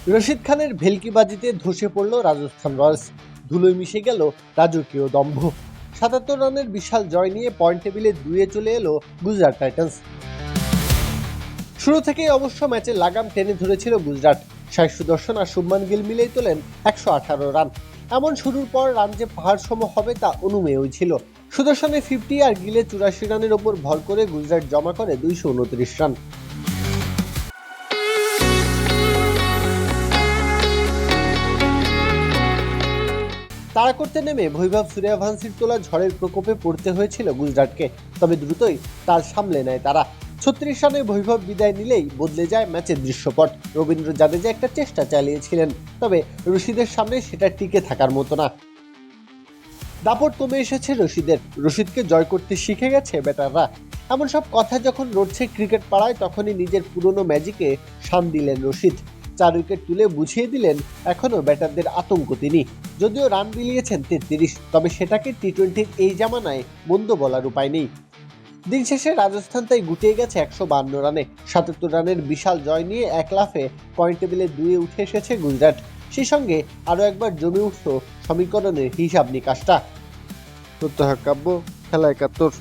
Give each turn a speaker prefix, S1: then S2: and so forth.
S1: রশিদ খানের ভেলকিবাজিতে ধসে পড়ল রাজস্থান রয়্যালস, ধুলোয় মিশে গেল রাজকীয় দম্ভ। ৭৭ রানের বিশাল জয় নিয়ে পয়েন্ট টেবিলে 2-এ চলে এলো গুজরাট টাইটান্স। শুরু থেকেই অবশ্য ম্যাচে লাগাম টেনে ধরেছিল গুজরাট। সাই সুদর্শন আর শুভমান গিল মিলেই তোলেন ১১৮ রান। এমন শুরুর পর রান যে পাহাড় সম হবে তা অনুমেয়ই ছিল। সুদর্শনের 50 আর গিলের ৮৪ রানের ওপর ভর করে গুজরাট জমা করে ২২৯ রান। তাড়া করতে নেমে বৈভব সূর্যবংশীর তোলা ঝড়ের প্রকোপে পড়তে হয়েছিল গুজরাটকে, তবে দ্রুতই তাল সামলে নেয় তারা। ৩৬ রানে বৈভব বিদায় নিলেই বদলে যায় ম্যাচের দৃশ্যপট। রবীন্দ্র জাদেজা একটা চেষ্টা চালিয়েছিলেন, তবে রশিদের সামনে সেটা টিকে থাকার মতো না। দাপট কমে এসেছে রশিদকে জয় করতে শিখে গেছে ব্যাটাররা। এমন সব কথা যখন রটছে ক্রিকেট পাড়ায়, তখনই নিজের পুরনো ম্যাজিকে শান দিলেন রশিদ। 4 উইকেট তুলে বুঝিয়ে দিলেন এখনও ব্যাটারদের আতঙ্ক তিনি। যদিও রান বিলিয়েছেন 33, তবে সেটাকে টি-20-র এই জামানায় মন্দ বলার উপায় নেই। দিন শেষে রাজস্থান তাই গুটিয়ে গেছে ১৫২ রানে। ৭৭ রানের বিশাল জয় নিয়ে এক লাফে পয়েন্ট টেবিলে 2-এ উঠে এসেছে গুজরাট। সেই সঙ্গে আরও একবার জমে উঠল সমীকরণের হিসাব নিকাশটা। প্রত্যহ কাব্য, খেলা ৭১।